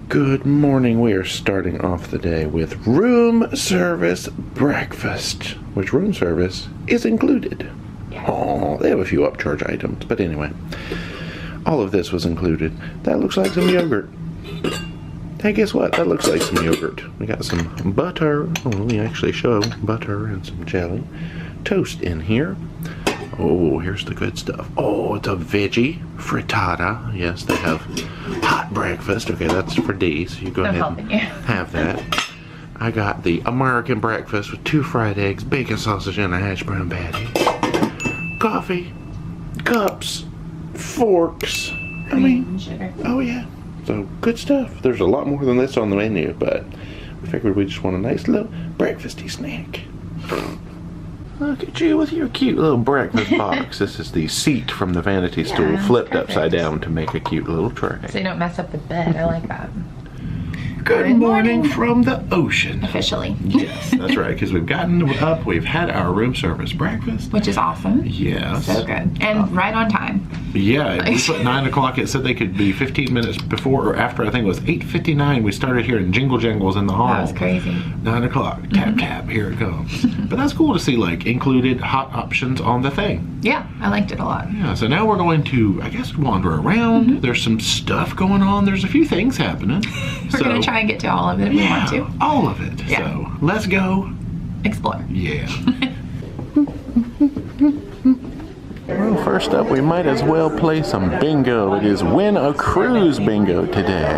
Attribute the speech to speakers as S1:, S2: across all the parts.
S1: Good morning. We are starting off the day with room service breakfast, which room service is included. Oh, they have a few upcharge items, but anyway, all of this was included. That looks like some yogurt. Hey, guess what? That looks like some yogurt. We got some butter. Oh, let me actually show butter and some jelly. Toast in here. Oh, here's the good stuff. Oh, it's a veggie frittata. Yes, they have hot breakfast. Okay, that's for D, so you go ahead and have that. I got the American breakfast with 2 fried eggs, bacon sausage, and a hash brown patty. Coffee, cups, forks.
S2: Sugar.
S1: Oh yeah. So good stuff. There's a lot more than this on the menu, but we figured we just want a nice little breakfasty snack. Look at you with your cute little breakfast box. This is the seat from the vanity stool flipped upside down to make a cute little tray.
S2: So you don't mess up the bed. I like that.
S1: Good morning from the ocean.
S2: Officially.
S1: Yes, that's right, because we've gotten up, we've had our room service breakfast.
S2: Which is awesome.
S1: Yes.
S2: So good. And right on time.
S1: Yeah, we put 9 o'clock. It said they could be 15 minutes before or after. I think it was 8:59. We started hearing jingle jangles in the hall.
S2: That was crazy.
S1: 9 o'clock. Tap, tap. Here it comes. But that's cool to see, like, included hot options on the thing.
S2: Yeah, I liked it a lot.
S1: Yeah, so now we're going to, I guess, wander around. There's some stuff going on. There's a few things happening.
S2: We're going to try and get to all of it if we want to.
S1: All of it.
S2: Yeah.
S1: So let's go
S2: explore.
S1: Yeah. Well, first up, we might as well play some bingo. It is Win a Cruise bingo today.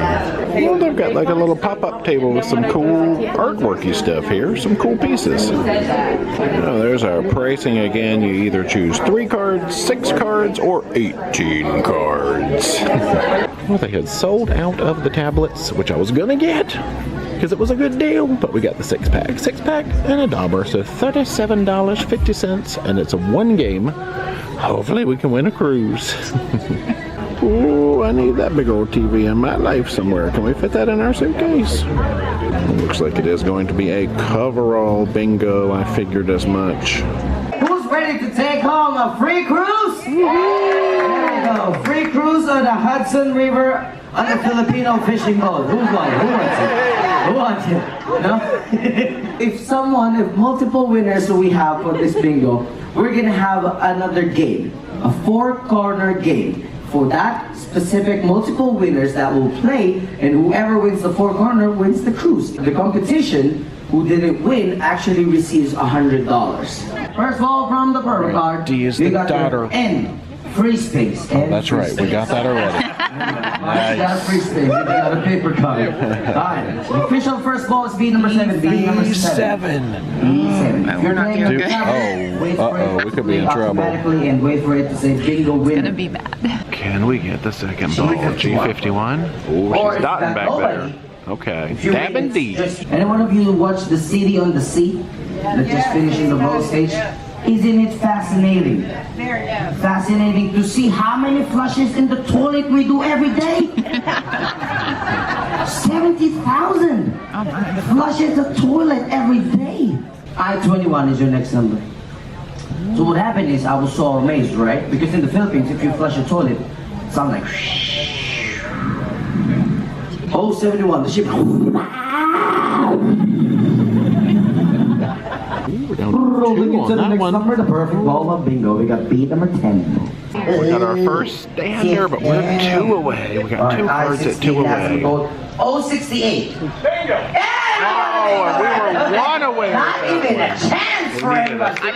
S1: Well, they've got like a little pop-up table with some cool artworky stuff here, some cool pieces. Oh, there's our pricing again. You either choose 3 cards, 6 cards, or 18 cards. Well, they had sold out of the tablets, which I was gonna get, because it was a good deal, but we got the 6-pack. 6-pack and $1, so $37.50, and it's a 1 game. Hopefully we can win a cruise. Ooh, I need that big old TV in my life somewhere. Can we fit that in our suitcase? Looks like it is going to be a coverall bingo. I figured as much.
S3: Who's ready to take home a free cruise? There we go. Free cruise on the Hudson River on a Filipino fishing boat. Who's won? Who wants it? Who wants it? No? If multiple winners we have for this bingo, we're gonna have another game, a 4-corner game. For that specific multiple winners that will play, and whoever wins the 4-corner wins the cruise. The competition, who didn't win, actually receives $100. First of all, from the purple card,
S1: D is
S3: we
S1: the
S3: got
S1: daughter.
S3: N. Free space.
S1: Oh, that's right. We got that already.
S3: Nice. Got free space. We got a paper card. Alright. The official first ball is B number 7. B number 7. B7. If you're not
S2: good.
S1: We could be in trouble.
S3: And wait for it to say bingo winner.
S2: It's gonna be bad.
S1: Can we get the second ball? G51? Oh, she's dotting back there. Okay. Tab and D.
S3: Any one of you watch the City on the Sea that just finished in the boat stage? Isn't it fascinating? Fascinating to see how many flushes in the toilet we do every day. 70,000 flushes the toilet every day. I-21 is your next number. So what happened is I was so amazed, right? Because in the Philippines, if you flush a toilet, it sounds like 071, the ship.
S1: We're down to 2 on that one.
S3: Number, the perfect ball of bingo. We got B number 10.
S1: We got our first stander, but we're 2 away. We got 2 cards at 2 away.
S3: 068.
S1: Oh, and we were 1 away.
S3: Not even a chance for anybody.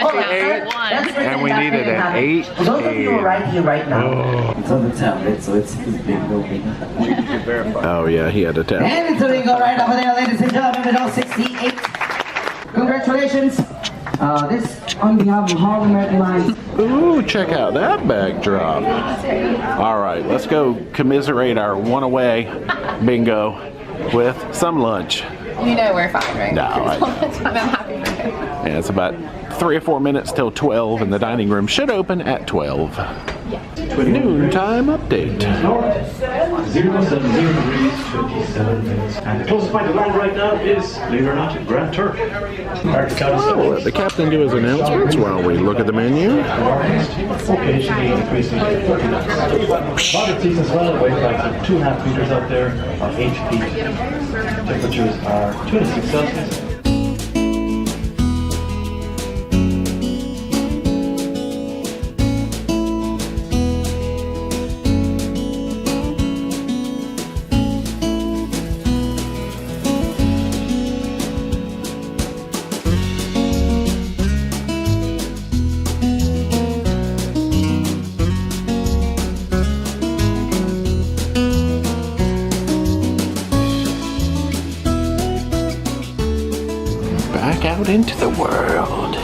S1: And we needed an 8.
S3: For those of you who are right here, right now, it's on the tablet, so it's bingo.
S1: Oh, yeah, he had a tab.
S3: And it's a bingo right over there, ladies and gentlemen, with 068. Congratulations. This on behalf of Holland America Line.
S1: Ooh, check out that backdrop. All right, let's go commiserate our 1 away bingo with some lunch.
S2: You know we're fine, right?
S1: No,
S2: I'm happy for you.
S1: Yeah, it's about 3 or 4 minutes till 12, and the dining room should open at 12. Noontime update.
S4: 070 degrees, 57 minutes. And the closest point to land right now is, believe it or not, Grand Turk.
S1: We'll let the captain do his announcements while we look at the menu.
S4: Moderate seats as well, wave flights of 2.5 meters out there, are 8 feet. Temperatures are 26 Celsius.
S1: Out into the world.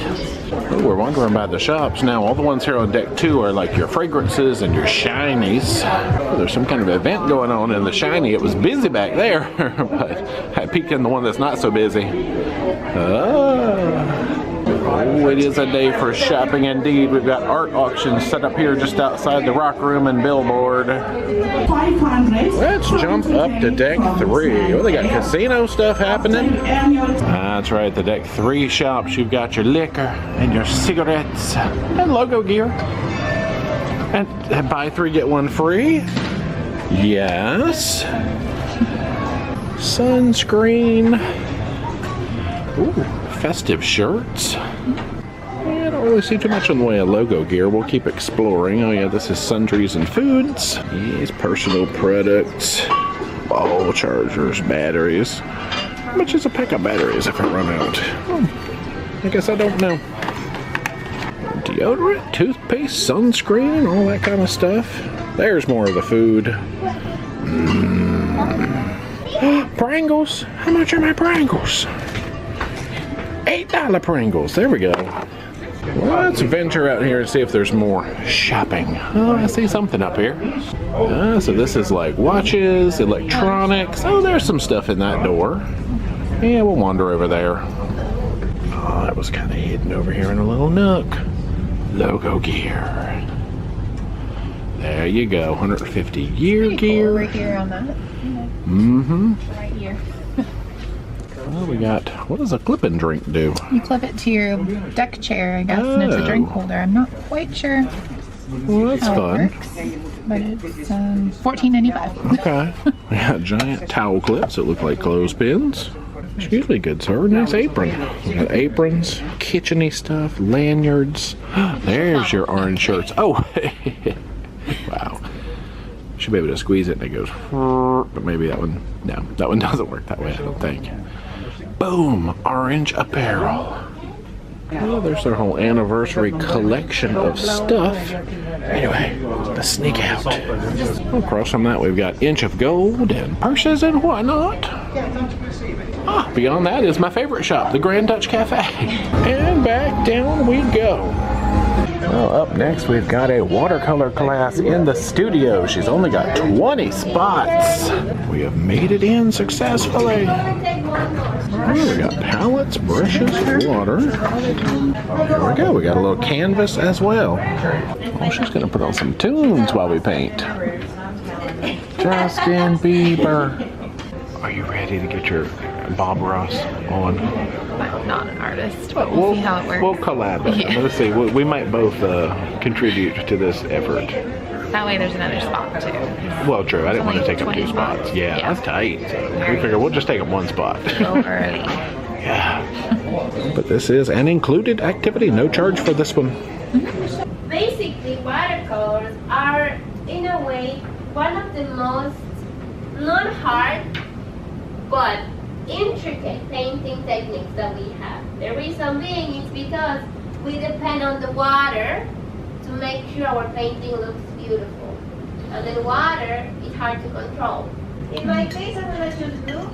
S1: Oh, we're wandering by the shops now. All the ones here on deck 2 are like your fragrances and your shinies. Oh, there's some kind of event going on in the shiny. It was busy back there, but I peeked in the one that's not so busy. Oh, it is a day for shopping indeed. We've got art auctions set up here just outside the Rock Room and Billboard.
S5: 500.
S1: Let's jump up to deck 3. Oh, they got casino stuff happening. That's right, the deck 3 shops. You've got your liquor and your cigarettes and logo gear. And buy 3 get 1 free. Yes. Sunscreen. Ooh, festive shirts. I don't really see too much in the way of logo gear. We'll keep exploring. Oh yeah, this is sundries and foods. Yes, personal products. Ball chargers, batteries. How much is a pack of batteries if I run out? I guess I don't know. Deodorant, toothpaste, sunscreen, all that kind of stuff. There's more of the food. Pringles. How much are my Pringles? $8 Pringles. There we go. Let's venture out here and see if there's more shopping. Oh, I see something up here. So this is like watches, electronics. Oh, there's some stuff in that door. Yeah, we'll wander over there. Oh, that was kind of hidden over here in a little nook. Logo gear. There you go. 150 year gear.
S2: Over here on that.
S1: Mm-hmm.
S2: Right here.
S1: Well, we got, what does a clip and drink do?
S2: You clip it to your deck chair, I guess, and it's a drink holder. I'm not quite sure
S1: Well, that's
S2: how
S1: fun.
S2: it works, but it's $14.95.
S1: Okay. We got giant towel clips that look like clothespins. Excuse me, good sir. Nice apron. We got aprons, kitchen-y stuff, lanyards. There's your orange shirts. Oh, wow. Should be able to squeeze it and it goes, but maybe that one, no, that one doesn't work that way, I don't think. Boom, orange apparel. Well, there's their whole anniversary collection of stuff. Anyway, let's sneak out. Across from that, we've got inch of gold and purses and whatnot. Ah, beyond that is my favorite shop, the Grand Dutch Cafe. And back down we go. Well, up next we've got a watercolor class in the studio. She's only got 20 spots. We have made it in successfully. Oh, we got palettes, brushes, water. Here we go. We got a little canvas as well. Oh, she's going to put on some tunes while we paint. Justin Bieber. Are you ready to get your Bob Ross on?
S2: I'm not an artist, but we'll see how it works.
S1: We'll collab it.
S2: Yeah.
S1: Let's see. We might both contribute to this effort.
S2: That way there's another spot too.
S1: Well, true. I didn't want to take up
S2: 20
S1: 2 spots. Yeah,
S2: Yeah.
S1: that's tight. So we figured we'll just take up 1 spot.
S2: Go early.
S1: Yeah. But this is an included activity. No charge for this one.
S6: Basically, watercolors are, in a way, one of the most not hard, but intricate painting techniques that we have. The reason being is because we depend on the water to make sure our painting looks beautiful. And the water is hard to control. In my case, I'm going to choose blue.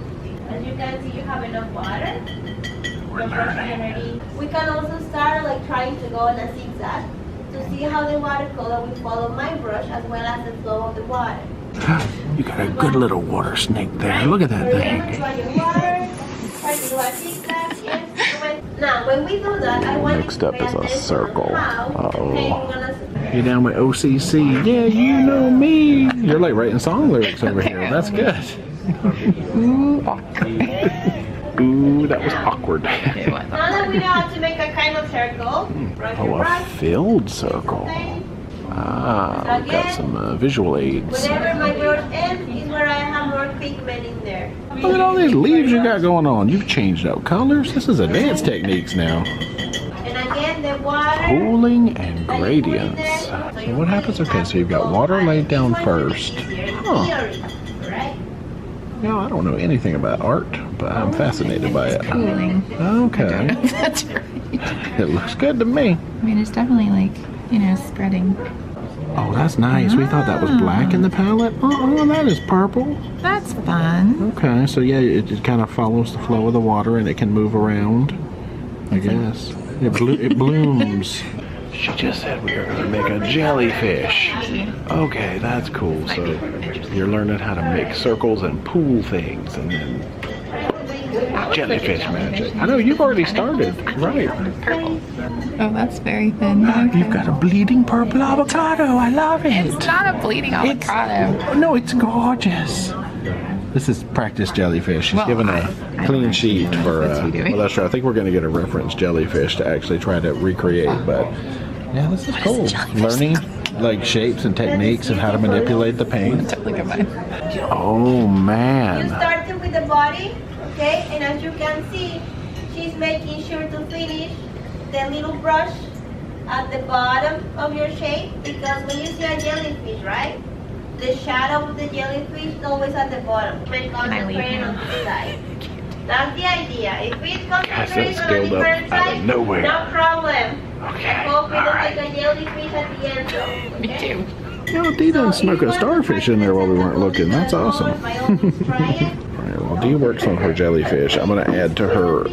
S6: As you can see, you have enough water. We can also start like trying to go in a zigzag to see how the watercolor will follow my brush as well as the flow of the water.
S1: You got a good little water snake there. Look at that thing.
S6: Now, when we do that, I want
S1: Next
S6: you
S1: up
S6: to pay
S1: is a
S6: attention
S1: circle.
S6: on how
S1: You down with OCC? Yeah, you know me. You're like writing song lyrics over here. That's good. Ooh, that was awkward.
S2: It was
S6: Now that we know how to make a kind of circle, brush your
S1: Oh, a
S6: brush,
S1: filled circle. Ah, we've got some visual aids.
S6: Whenever my growth ends is where I have more pigment in there.
S1: Look at all these leaves you got going on. You've changed out colors. This is advanced techniques now.
S6: And again, the water.
S1: Pooling and gradients. So what happens? Okay, so you've got water laid down first. Huh.
S6: Right?
S1: No, I don't know anything about art, but I'm fascinated by it.
S2: Cooling.
S1: Okay.
S2: That's right.
S1: It looks good to me.
S2: I mean, it's definitely like, you know, spreading.
S1: Oh, that's nice. We thought that was black in the palette. Oh, that is purple.
S2: That's fun.
S1: Okay, so yeah, it kind of follows the flow of the water and it can move around, I guess. It blooms. She just said we were going to make a jellyfish. Okay, that's cool. So you're learning how to make circles and pool things and then jellyfish magic. I know, you've already started. Right.
S2: Purple. Oh, that's very thin. Okay.
S1: You've got a bleeding purple avocado. I love it.
S2: It's not a bleeding avocado.
S1: No, it's gorgeous. This is practice jellyfish. She's given a clean sheet for, well, that's true. I think we're going to get a reference jellyfish to actually try to recreate, but yeah, this is cool. Learning like shapes and techniques and how to manipulate the paint.
S2: Look at mine.
S1: Oh, man.
S6: You started with the body, okay? And as you can see, she's making sure to finish the little brush at the bottom of your shape, because when you see a jellyfish, right? The shadow of the jellyfish is always at the bottom. And concentrate on the side. That's the idea. If it's concentrated on a different side, no problem.
S1: Okay.
S6: I hope it looks like a jellyfish at the end though.
S2: Me too.
S1: You know, Dee done snuck a starfish in there while we weren't looking. That's awesome. Alright, well, Dee works on her jellyfish. I'm going to add to her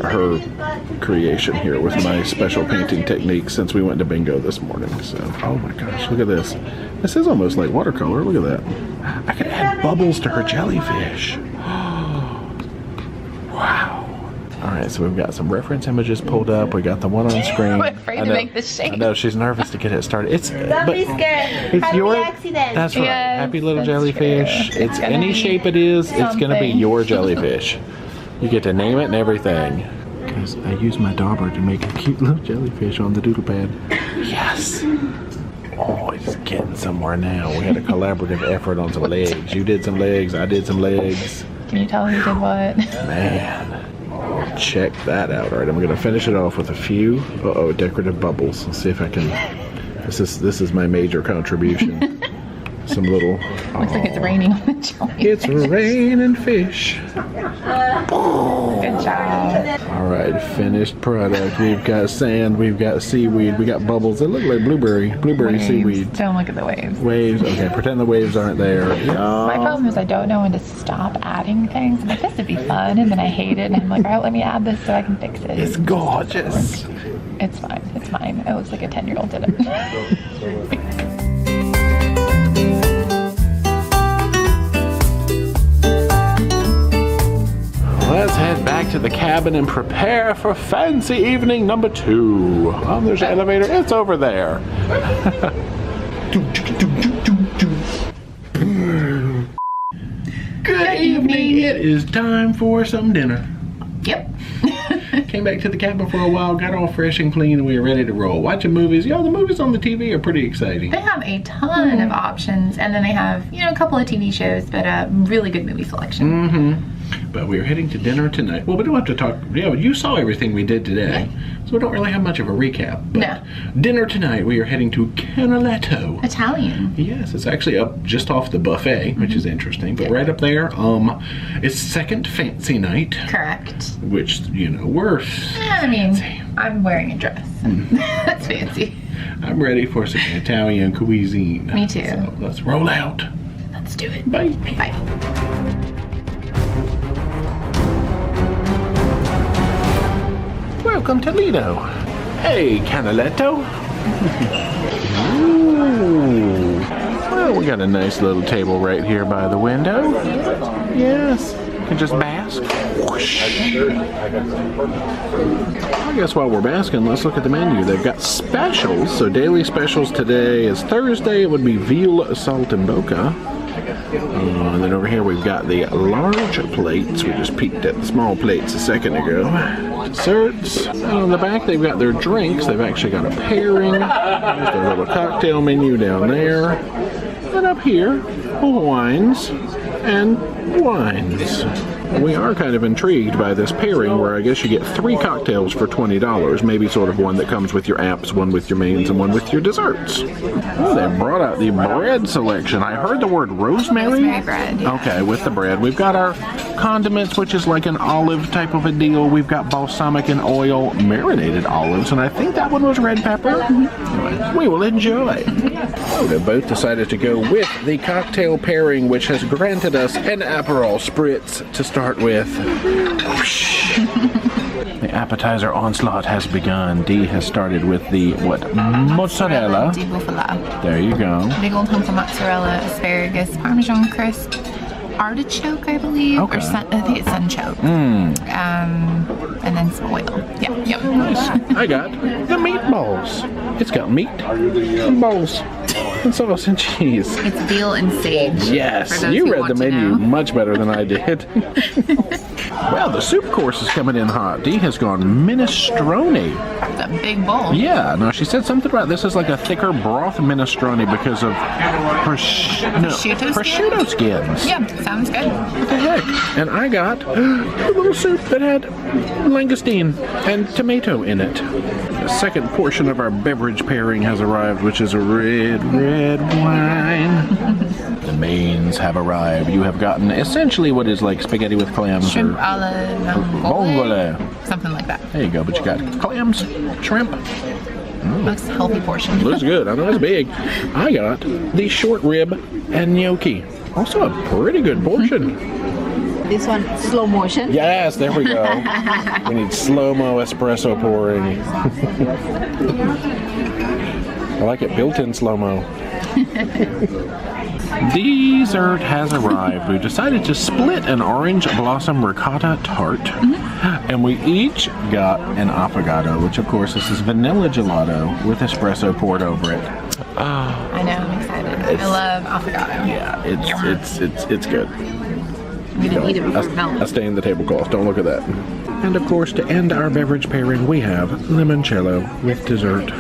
S1: creation here with my special painting techniques since we went to bingo this morning. So, oh my gosh, look at this. This is almost like watercolor. Look at that. I could add bubbles to her jellyfish. Wow. Alright, so we've got some reference images pulled up. We got the one on screen.
S2: I'm afraid to make this shape.
S1: I know, she's nervous to get it started.
S6: Don't be scared.
S1: It's
S6: Happy
S1: your
S6: accident.
S1: That's right.
S2: Yes,
S1: Happy little
S2: that's
S1: jellyfish.
S2: true.
S1: It's any shape it is, it's gonna be
S2: something.
S1: your jellyfish. You get to name it and everything. Because I used my dauber to make a cute little jellyfish on the doodle pad. Yes. Oh, it's getting somewhere now. We had a collaborative effort on some legs. You did some legs, I did some legs.
S2: Can you tell who did what?
S1: Man. Check that out. All right, I'm going to finish it off with a few decorative bubbles. Let's see if I can. This is my major contribution. Some little.
S2: Looks like it's raining on the jellyfish.
S1: It's raining fish.
S2: Good job.
S1: All right, finished product. We've got sand. We've got seaweed. We got bubbles. They look like blueberry
S2: Waves.
S1: seaweed.
S2: Don't look at the waves.
S1: Waves. Okay, pretend the waves aren't there.
S2: My problem is I don't know when to stop adding things. I'm like, this would be fun, and then I hate it, and I'm like, all right, let me add this so I can fix it.
S1: It's gorgeous.
S2: It's fine. It's fine. It looks like a 10-year-old did it.
S1: Let's head back to the cabin and prepare for fancy evening number 2. Oh, there's the elevator. It's over there. Good evening. It is time for some dinner.
S2: Yep.
S1: Came back to the cabin for a while, got all fresh and clean, and we were ready to roll. Watching movies. Y'all, the movies on the TV are pretty exciting.
S2: They have a ton of options, and then they have, you know, a couple of TV shows, but a really good movie selection.
S1: Mm-hmm. But we're heading to dinner tonight. Well, we don't have to talk. Yeah, you saw everything we did today, so we don't really have much of a recap. But
S2: No.
S1: Dinner tonight, we are heading to Canaletto.
S2: Italian.
S1: Yes, it's actually up just off the buffet, which is interesting. But right up there, it's second fancy night,
S2: Correct.
S1: which, you know, we're
S2: I mean, I'm wearing a dress. That's fancy.
S1: I'm ready for some Italian cuisine.
S2: Me too.
S1: So let's roll out.
S2: Let's do it.
S1: Bye.
S2: Bye.
S1: Welcome to Lido. Hey, Canaletto. Ooh. Well, we got a nice little table right here by the window. Yes. You can just bask. Whoosh. I guess while we're basking, let's look at the menu. They've got specials. So daily specials today is Thursday. It would be veal saltimbocca. And then over here we've got the large plates. We just peeked at the small plates a second ago. Desserts. And on the back they've got their drinks. They've actually got a pairing. There's their little cocktail menu down there. And up here, wines and wines. We are kind of intrigued by this pairing where I guess you get 3 cocktails for $20. Maybe sort of one that comes with your apps, one with your mains, and one with your desserts. Oh, they brought out the bread selection. I heard the word rosemary.
S2: Rosemary bread. Yeah.
S1: Okay, with the bread. We've got our condiments, which is like an olive type of a deal. We've got balsamic and oil marinated olives, and I think that one was red pepper. Anyway, we will enjoy. Oh, they both decided to go with the cocktail pairing, which has granted us an Aperol Spritz to start with. The appetizer onslaught has begun. Dee has started with the, mozzarella.
S2: Di bufala.
S1: There you go.
S2: Big old hunk of mozzarella, asparagus, Parmesan crisp, artichoke, I believe,
S1: Okay.
S2: or I think it's sunchoke. And then some oil. Yeah, yep.
S1: I got the meatballs. It's got meat, balls, and sauce and cheese.
S2: It's veal and sage.
S1: Yes,
S2: for those
S1: you
S2: who
S1: read
S2: want
S1: the
S2: to
S1: menu
S2: know.
S1: much better than I did. Well, the soup course is coming in hot. Dee has gone minestrone.
S2: It's a big bowl.
S1: Yeah, now she said something about this is like a thicker broth minestrone because of prosciutto skins.
S2: Yeah, sounds good.
S1: What the heck? And I got a little soup that had langoustine and tomato in it. The second portion of our beverage pairing has arrived, which is a red wine. The mains have arrived. You have gotten essentially what is like spaghetti with clams
S2: Shrimp
S1: or
S2: a la
S1: vongole.
S2: something like that.
S1: There you go, but you got clams, shrimp.
S2: Looks a healthy portion.
S1: Looks good. I know it's big. I got the short rib and gnocchi. Also a pretty good portion.
S7: This one, slow motion.
S1: Yes, there we go. We need slow-mo espresso pouring. I like it built in slow-mo. Dessert has arrived. We've decided to split an orange blossom ricotta tart. And we each got an affogato, which of course this is vanilla gelato with espresso poured over it.
S2: I know, I'm excited. I love affogato.
S1: Yeah, it's good.
S7: We didn't eat it before
S1: I
S7: melon.
S1: stained the tablecloth. Don't look at that. And of course, to end our beverage pairing, we have limoncello with dessert.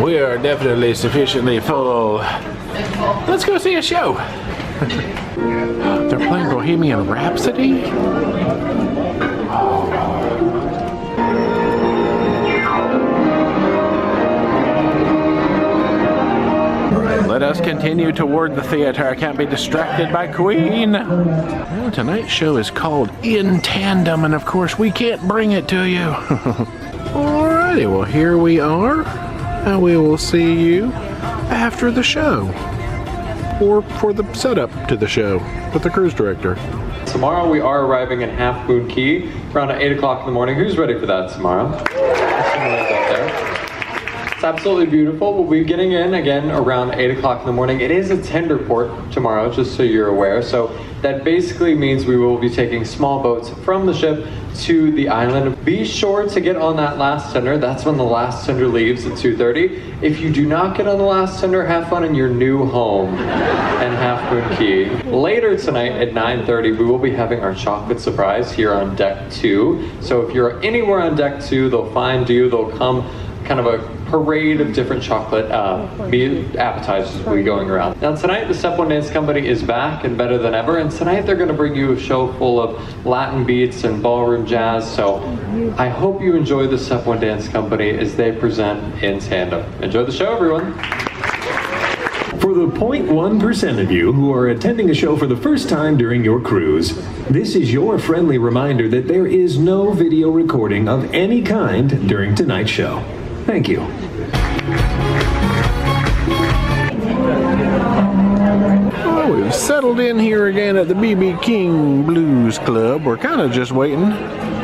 S1: We are definitely sufficiently full. Let's go see a show. They're playing Bohemian Rhapsody? Let us continue toward the theater. I can't be distracted by Queen. Well, tonight's show is called In Tandem, and of course we can't bring it to you. Alrighty, well here we are, and we will see you after the show. Or for the setup to the show with the cruise director.
S8: Tomorrow we are arriving in Half Moon Cay around 8 o'clock in the morning. Who's ready for that tomorrow? It's absolutely beautiful. We'll be getting in again around 8 o'clock in the morning. It is a tender port tomorrow, just so you're aware. So that basically means we will be taking small boats from the ship to the island. Be sure to get on that last tender. That's when the last tender leaves at 2:30. If you do not get on the last tender, have fun in your new home in Half Moon Cay. Later tonight at 9:30, we will be having our chocolate surprise here on deck 2. So if you're anywhere on deck 2, they'll find you. They'll come kind of a parade of different chocolate appetizers will be going around. Now tonight the Step One Dance Company is back and better than ever, and tonight they're going to bring you a show full of Latin beats and ballroom jazz, so I hope you enjoy the Step One Dance Company as they present In Tandem. Enjoy the show, everyone.
S9: For the 0.1% of you who are attending a show for the first time during your cruise, this is your friendly reminder that there is no video recording of any kind during tonight's show. Thank you.
S1: Oh, we've settled in here again at the B.B. King Blues Club. We're kind of just waiting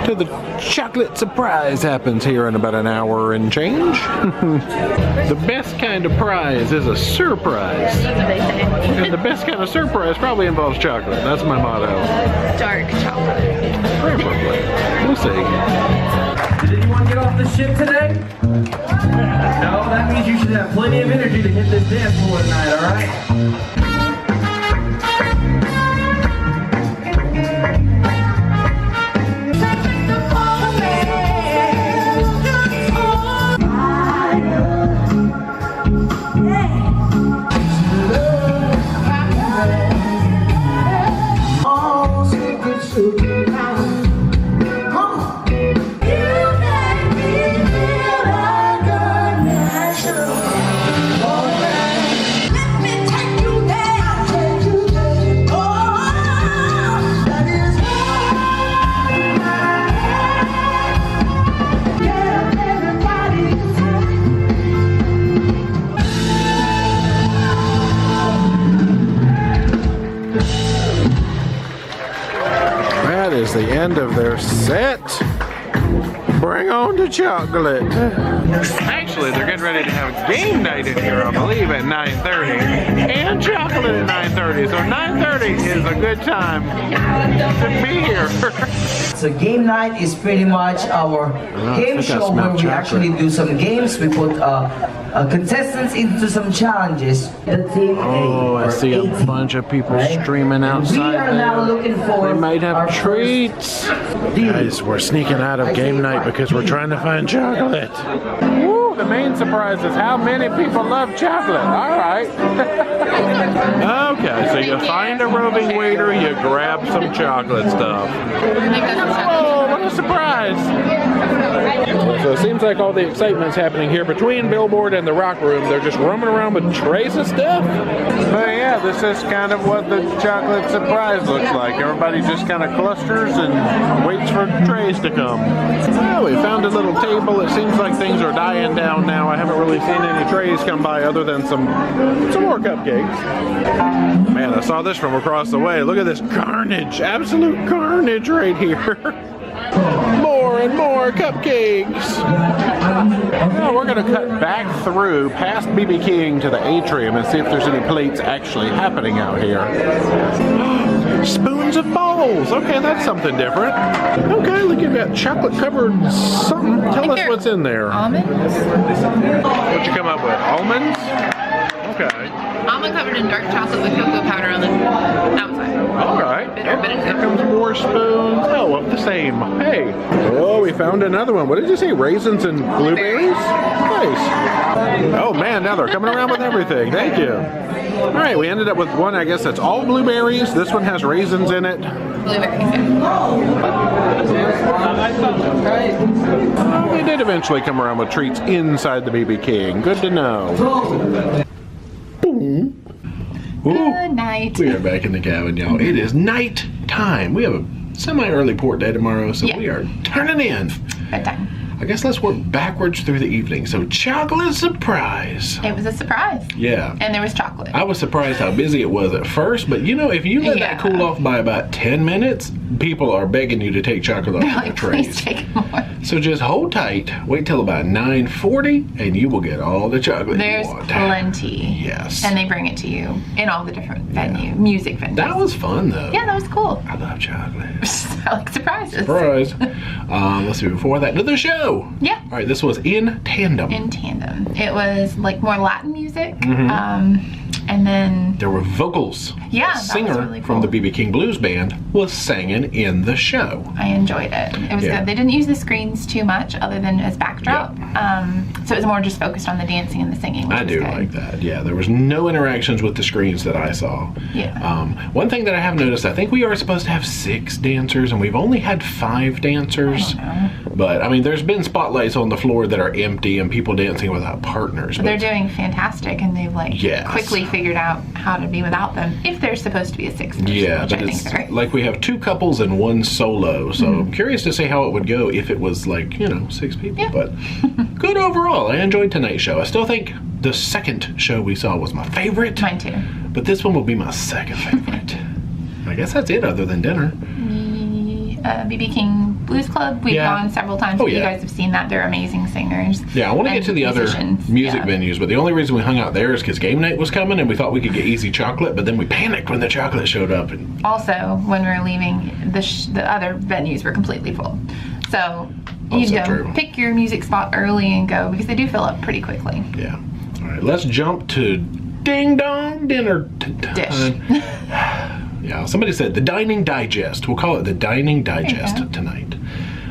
S1: till the chocolate surprise happens here in about an hour and change. The best kind of prize is a surprise.
S2: That's what they say.
S1: And the best kind of surprise probably involves chocolate. That's my motto.
S2: Dark chocolate.
S1: Probably. We'll see.
S3: Did anyone get off the ship today? No, that means you should have plenty of energy to hit this dance floor tonight, alright?
S1: the end of their set. Bring on the chocolate. Actually, they're getting ready to have game night in here, I believe, at 9:30. And chocolate at 9:30. So 9:30 is a good time to be here.
S3: So game night is pretty much our game show where we actually do some games. We put contestants into some challenges. The team
S1: Oh, I see a bunch of people streaming outside.
S3: We are now looking for
S1: They might have
S3: our
S1: treats. Guys, we're sneaking out of game night because we're trying to find chocolate. Woo, the main surprise is how many people love chocolate. All right. Okay, so you find a roving waiter, you grab some chocolate stuff. Oh, what a surprise. So it seems like all the excitement's happening here between Billboard and the Rock Room. They're just roaming around with trays of stuff. But yeah, this is kind of what the chocolate surprise looks like. Everybody just kind of clusters and waits for trays to come. Well, we found a little table. It seems like things are dying down now. I haven't really seen any trays come by other than some more cupcakes. Man, I saw this from across the way. Look at this carnage. Absolute carnage right here. More and more cupcakes. Now we're going to cut back through past BB King to the atrium and see if there's any plates actually happening out here. Spoons of bowls. Okay, that's something different. Okay, look, you've got chocolate covered something. Tell us what's in there.
S2: Almonds?
S1: What'd you come up with? Almonds? Okay.
S2: Almond covered in dark chocolate with cocoa powder on the outside.
S1: All right.
S2: Bitter, bitter.
S1: Here comes more spoons. Oh, well, the same. Hey. Oh, we found another one. What did you say? Raisins and blueberries? Nice. Oh, man, now they're coming around with everything. Thank you. All right, we ended up with one, I guess that's all blueberries. This one has raisins in it.
S2: Blueberries,
S1: Oh, we did eventually come around with treats inside the BB King. Good to know. Boom.
S2: Good night.
S1: We are back in the cabin, y'all. It is night time. We have a semi-early port day tomorrow, so we are turning in.
S2: Bedtime.
S1: I guess let's work backwards through the evening. So chocolate surprise.
S2: It was a surprise.
S1: Yeah.
S2: And there was chocolate.
S1: I was surprised how busy it was at first, but you know, if you let that cool off by about 10 minutes, people are begging you to take chocolate off their trays.
S2: Please take more.
S1: So just hold tight, wait till about 9:40, and you will get all the chocolate
S2: There's
S1: you want.
S2: plenty.
S1: Yes.
S2: And they bring it to you in all the different music venues.
S1: That was fun, though.
S2: Yeah, that was cool.
S1: I love chocolate.
S2: I like surprises.
S1: Surprise. Let's see, before that, to the show.
S2: Yeah.
S1: All right, this was In Tandem.
S2: In Tandem. It was like more Latin music.
S1: Mm-hmm.
S2: And then
S1: there were vocals.
S2: Yeah,
S1: the singer
S2: that was really
S1: from the BB King Blues Band was singing in the show.
S2: I enjoyed it. It was good. They didn't use the screens too much other than as backdrop. So it was more just focused on the dancing and the singing, which
S1: I do like that. Yeah, there was no interactions with the screens that I saw.
S2: Yeah.
S1: One thing that I have noticed, I think we are supposed to have 6 dancers and we've only had 5 dancers. But I mean, there's been spotlights on the floor that are empty and people dancing without partners.
S2: But they're doing fantastic, and they've quickly figured out how to be without them if there's supposed to be a 6th person,
S1: yeah,
S2: which
S1: but
S2: I think
S1: it's
S2: they're
S1: like we have 2 couples and 1 solo, so I'm curious to see how it would go if it was like, 6 people. But good overall. I enjoyed tonight's show. I still think the second show we saw was my favorite.
S2: Mine too.
S1: But this one will be my second favorite. I guess that's it other than dinner.
S2: BB King Blues Club. We've gone several times. You guys have seen that. They're amazing singers.
S1: Yeah, I want to get to the other music venues, but the only reason we hung out there is because game night was coming and we thought we could get easy chocolate, but then we panicked when the chocolate showed up. And
S2: also, when we were leaving, the other venues were completely full. So you go pick your music spot early and go, because they do fill up pretty quickly.
S1: Yeah. All right, let's jump to Ding Dong Dinner
S2: Dish.
S1: Yeah, somebody said the Dining Digest. We'll call it the Dining Digest tonight.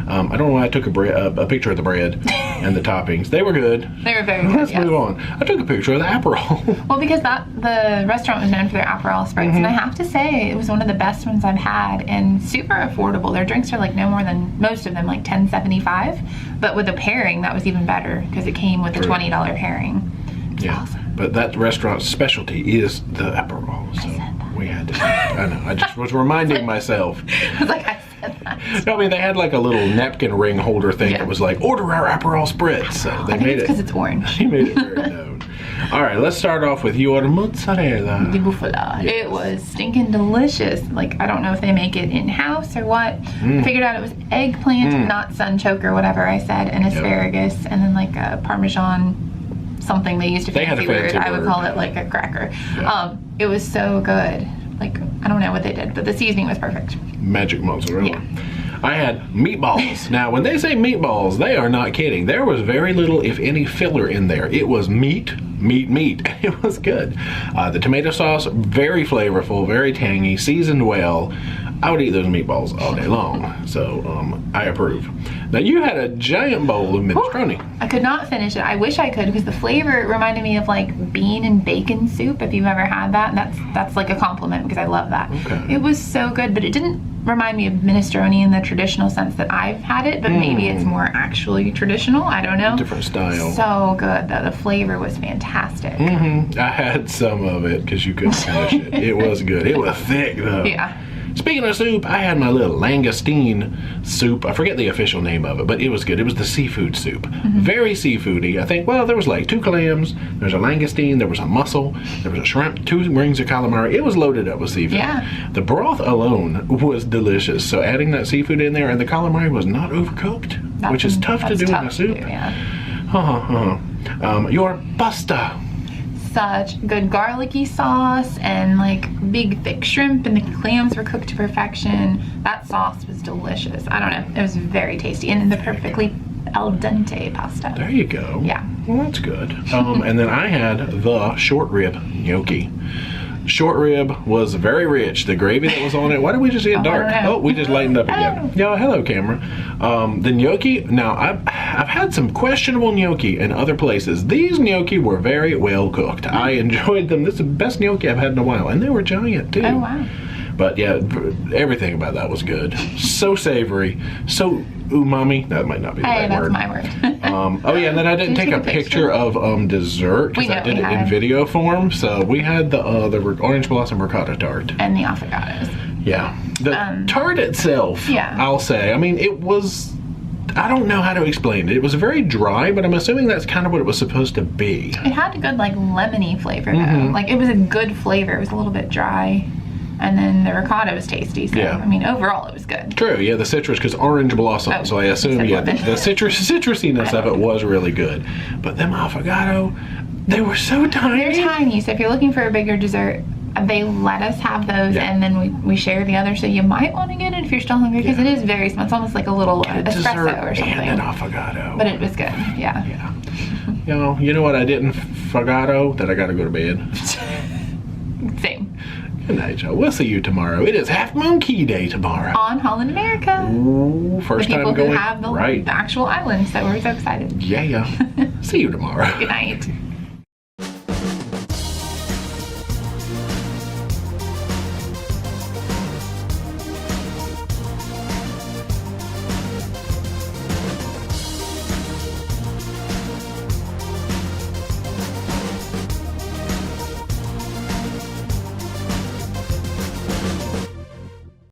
S1: I don't know why I took a picture of the bread and the toppings. They were good.
S2: They were very good.
S1: Let's move on. I took a picture of the Aperol.
S2: Well, because the restaurant was known for their Aperol Spritz, and I have to say it was one of the best ones I've had, and super affordable. Their drinks are like no more than, most of them, like $10.75. But with a pairing, that was even better because it came with a $20 pairing. It's awesome.
S1: But that restaurant's specialty is the Aperol. So we had to. I know. I just was reminding myself.
S2: I was like, I said that.
S1: No, I mean, they had like a little napkin ring holder thing that was like, order our Aperol Spritz. So they made it
S2: because it's orange.
S1: He made it very known. All right, let's start off with your mozzarella.
S2: Di bufala. It was stinking delicious. Like, I don't know if they make it in-house or what. I figured out it was eggplant, not sunchoke or whatever I said, and asparagus, and then like a Parmesan something they used a fancy word. I would call it like a cracker.
S1: Yeah.
S2: It was so good. Like, I don't know what they did, but the seasoning was perfect.
S1: Magic mozzarella.
S2: Yeah.
S1: I had meatballs. Now, when they say meatballs, they are not kidding. There was very little, if any, filler in there. It was meat. It was good. The tomato sauce, very flavorful, very tangy, seasoned well. I would eat those meatballs all day long. So, I approve. Now, you had a giant bowl of minestrone.
S2: I could not finish it. I wish I could, because the flavor reminded me of like bean and bacon soup. If you've ever had that, that's like a compliment, because I love that.
S1: Okay.
S2: It was so good, but it didn't remind me of minestrone in the traditional sense that I've had it, but maybe it's more actually traditional. I don't know.
S1: Different style.
S2: So good though. The flavor was fantastic.
S1: I had some of it because you couldn't finish it. It was good. It was thick though.
S2: Yeah.
S1: Speaking of soup, I had my little langoustine soup. I forget the official name of it, but it was good. It was the seafood soup. Very seafoody. I think, well, there was like 2 clams, there's a langoustine, there was a mussel, there was a shrimp, 2 rings of calamari. It was loaded up with seafood.
S2: Yeah.
S1: The broth alone was delicious. So adding that seafood in there, and the calamari was not overcooked, which is tough to do in a soup. Your pasta.
S2: Such good garlicky sauce and like big thick shrimp, and the clams were cooked to perfection. That sauce was delicious. I don't know, it was very tasty, and the perfectly al dente pasta.
S1: There you go.
S2: Yeah.
S1: Well, that's good. And then I had the short rib gnocchi. Short rib was very rich. The gravy that was on it. Why did we just get dark? Oh, we just lightened up again. Yeah, hello, camera. The gnocchi. Now, I've had some questionable gnocchi in other places. These gnocchi were very well cooked. I enjoyed them. This is the best gnocchi I've had in a while, and they were giant too.
S2: Oh wow.
S1: But yeah, everything about that was good. So savory, so umami. That might not be the right
S2: that's
S1: word.
S2: my word.
S1: Oh yeah, and then I didn't take a picture of dessert because I did it in video form. So we had the orange blossom ricotta tart
S2: And the affogatos.
S1: Yeah, the tart itself.
S2: Yeah.
S1: I'll say. I mean, it was. I don't know how to explain it. It was very dry, but I'm assuming that's kind of what it was supposed to be.
S2: It had a good like lemony flavor though. Like it was a good flavor. It was a little bit dry. And then the ricotta was tasty, so I mean, overall it was good.
S1: True, yeah, the citrus, because orange blossom, so I assume, the citrusiness of it was really good. But them affogato, they were so tiny.
S2: They're tiny, so if you're looking for a bigger dessert, they let us have those, and then we share the other, so you might want to get it if you're still hungry, because it is very small. It's almost like a little espresso or something.
S1: And an affogato.
S2: But it was good, yeah.
S1: You know what I didn't affogato? That I got to go to bed.
S2: Same.
S1: Good night, Joe. We'll see you tomorrow. It is Half Moon Cay Day tomorrow.
S2: On Holland America.
S1: Ooh, first time going.
S2: The people who have the actual island, so we're so excited.
S1: Yeah. See you tomorrow.
S2: Good night.